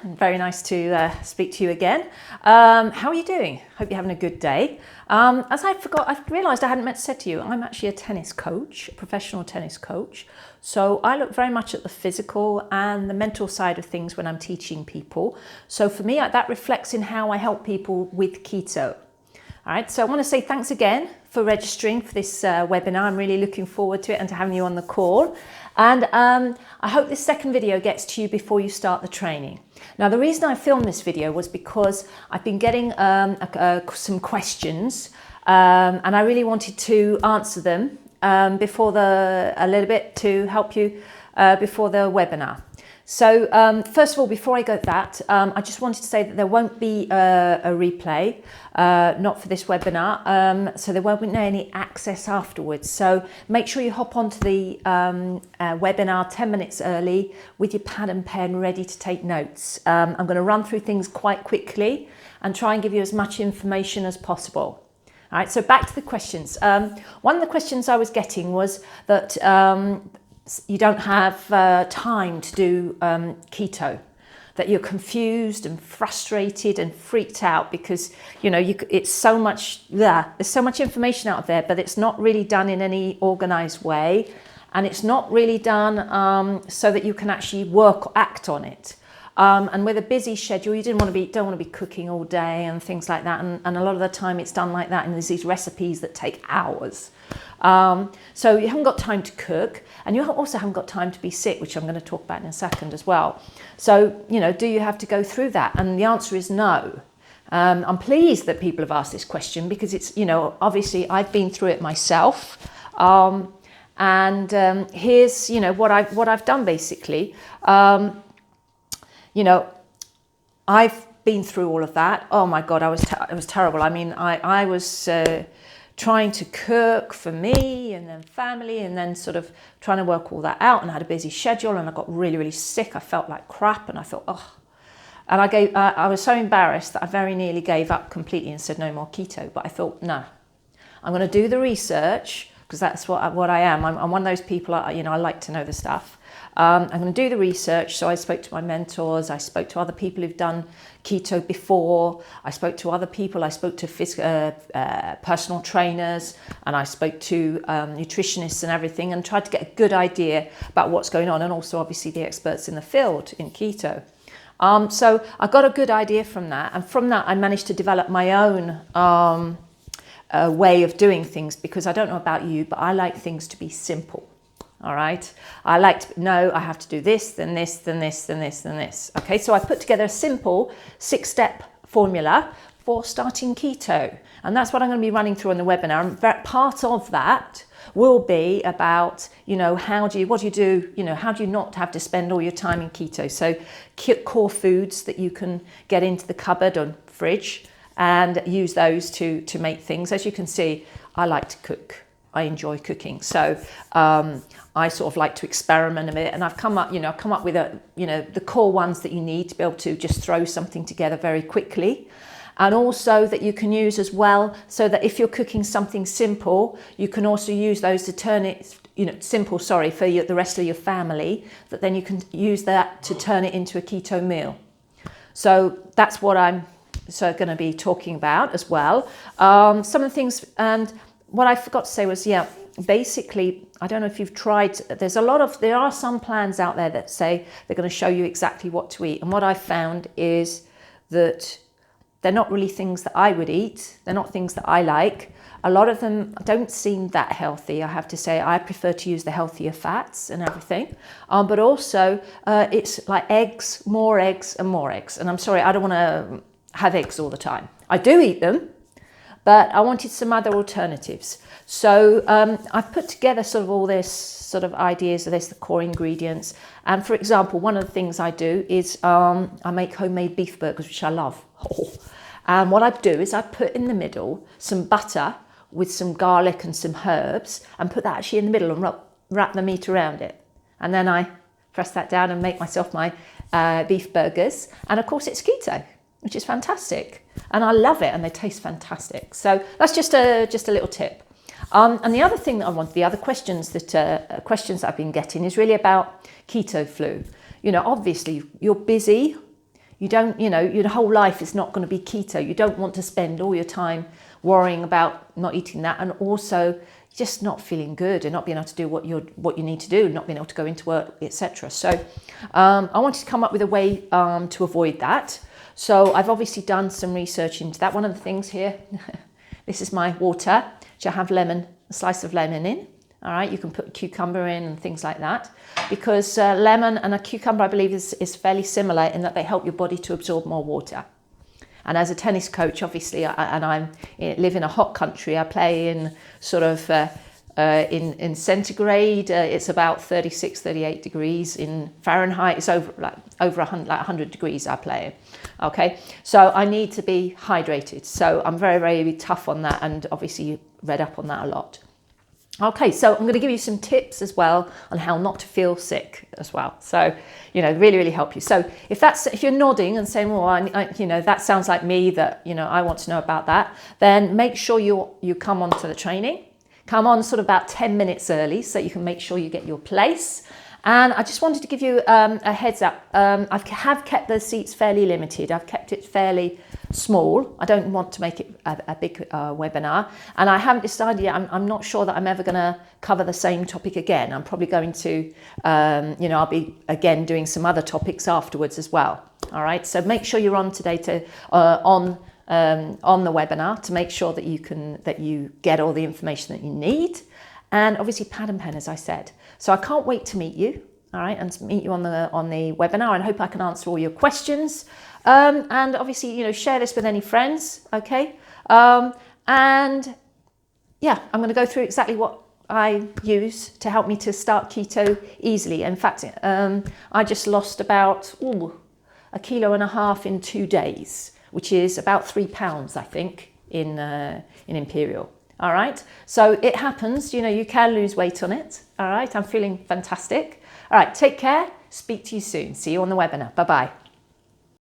Very nice to speak to you again. How are you doing? Hope you're having a good day. I realised I hadn't said to you, I'm actually a tennis coach, a professional tennis coach. So I look very much at the physical and the mental side of things when I'm teaching people. So for me, that reflects in how I help people with keto. All right, so I want to say thanks again for registering for this webinar. I'm really looking forward to it and to having you on the call. And I hope this second video gets to you before you start the training. Now, the reason I filmed this video was because I've been getting some questions and I really wanted to answer them a little bit to help you before the webinar. So first of all, before I go to that, I just wanted to say that there won't be a replay, not for this webinar, so there won't be any access afterwards. So make sure you hop onto the webinar 10 minutes early with your pad and pen ready to take notes. I'm going to run through things quite quickly and try and give you as much information as possible. All right, so back to the questions. One of the questions I was getting was that you don't have time to do keto, that you're confused and frustrated and freaked out because it's so much there's so much information out there, but it's not really done in any organized way, and it's not really done so that you can actually act on it. And with a busy schedule, you don't want to be cooking all day and things like that. And a lot of the time it's done like that. And there's these recipes that take hours. So you haven't got time to cook, and you also haven't got time to be sick, which I'm going to talk about in a second as well. So, do you have to go through that? And the answer is no. I'm pleased that people have asked this question because it's, obviously I've been through it myself. Here's, what I've done basically. I've been through all of that. Oh my God, it was terrible. I mean, I was trying to cook for me and then family, and then sort of trying to work all that out, and I had a busy schedule, and I got really, really sick. I felt like crap, and I thought, and I was so embarrassed that I very nearly gave up completely and said no more keto. But I thought, no, I'm going to do the research, because that's what I am. I'm one of those people, I like to know the stuff. I'm going to do the research. So I spoke to my mentors. I spoke to other people who've done keto before. I spoke to other people. I spoke to personal trainers, and I spoke to nutritionists and everything, and tried to get a good idea about what's going on, and also obviously the experts in the field in keto. So I got a good idea from that, and from that I managed to develop my own way of doing things, because I don't know about you, but I like things to be simple. All right. I like to know I have to do this, then this, then this, then this, then this. Okay. So I put together a simple 6-step formula for starting keto. And that's what I'm going to be running through on the webinar. And part of that will be about, how do you not have to spend all your time in keto? So core foods that you can get into the cupboard or fridge and use those to make things. As you can see, I like to cook. I enjoy cooking. So I sort of like to experiment a bit, and I've come up with the core ones that you need to be able to just throw something together very quickly. And also that you can use as well, so that if you're cooking something simple, you can also use those to turn it, simple, for the rest of your family, that then you can use that to turn it into a keto meal. So that's what I'm going to be talking about as well. Some of the things, and what I forgot to say was, basically, I don't know if you've tried, there are some plans out there that say they're going to show you exactly what to eat. And what I've found is that they're not really things that I would eat. They're not things that I like. A lot of them don't seem that healthy, I have to say. I prefer to use the healthier fats and everything. But also, it's like eggs, more eggs and more eggs. And I'm sorry, I don't want to have eggs all the time. I do eat them, but I wanted some other alternatives. So I've put together sort of all this sort of ideas of this, the core ingredients. And for example, one of the things I do is I make homemade beef burgers, which I love. And what I do is I put in the middle some butter with some garlic and some herbs, and put that actually in the middle and wrap the meat around it. And then I press that down and make myself my beef burgers. And of course it's keto, which is fantastic. And I love it, and they taste fantastic. So that's just a little tip. And the other thing that the other questions that I've been getting is really about keto flu. Obviously you're busy, You don't, your whole life is not going to be keto. You don't want to spend all your time worrying about not eating that, and also just not feeling good and not being able to do what you need to do, not being able to go into work, etc. So I wanted to come up with a way to avoid that. So I've obviously done some research into that. One of the things here, this is my water, which I have a slice of lemon in. All right, you can put cucumber in and things like that, because lemon and a cucumber, I believe, is fairly similar in that they help your body to absorb more water. And as a tennis coach, obviously, I live in a hot country. I play in sort of in centigrade. It's about 36, 38 degrees. In Fahrenheit, it's over 100 degrees I play. Okay, so I need to be hydrated. So I'm very, very tough on that, and obviously read up on that a lot. Okay, so I'm going to give you some tips as well on how not to feel sick as well. So, really, really help you. So if you're nodding and saying, well, that sounds like me, that, I want to know about that, then make sure you come on to the training. Come on sort of about 10 minutes early so you can make sure you get your place. And I just wanted to give you a heads up. I have kept the seats fairly limited. I've kept it fairly small. I don't want to make it a big webinar. And I haven't decided yet. I'm not sure that I'm ever going to cover the same topic again. I'm probably going to, I'll be again doing some other topics afterwards as well. All right. So make sure you're on today on the webinar to make sure that you get all the information that you need. And obviously pad and pen, as I said. So I can't wait to meet you, all right, and to meet you on the webinar, and hope I can answer all your questions. And obviously, share this with any friends, okay? And yeah, I'm going to go through exactly what I use to help me to start keto easily. In fact, I just lost about 1.5 kilos in 2 days, which is about 3 pounds, I think, in Imperial. All right, so it happens, you can lose weight on it. All right, I'm feeling fantastic. All right, take care. Speak to you soon. See you on the webinar. Bye-bye.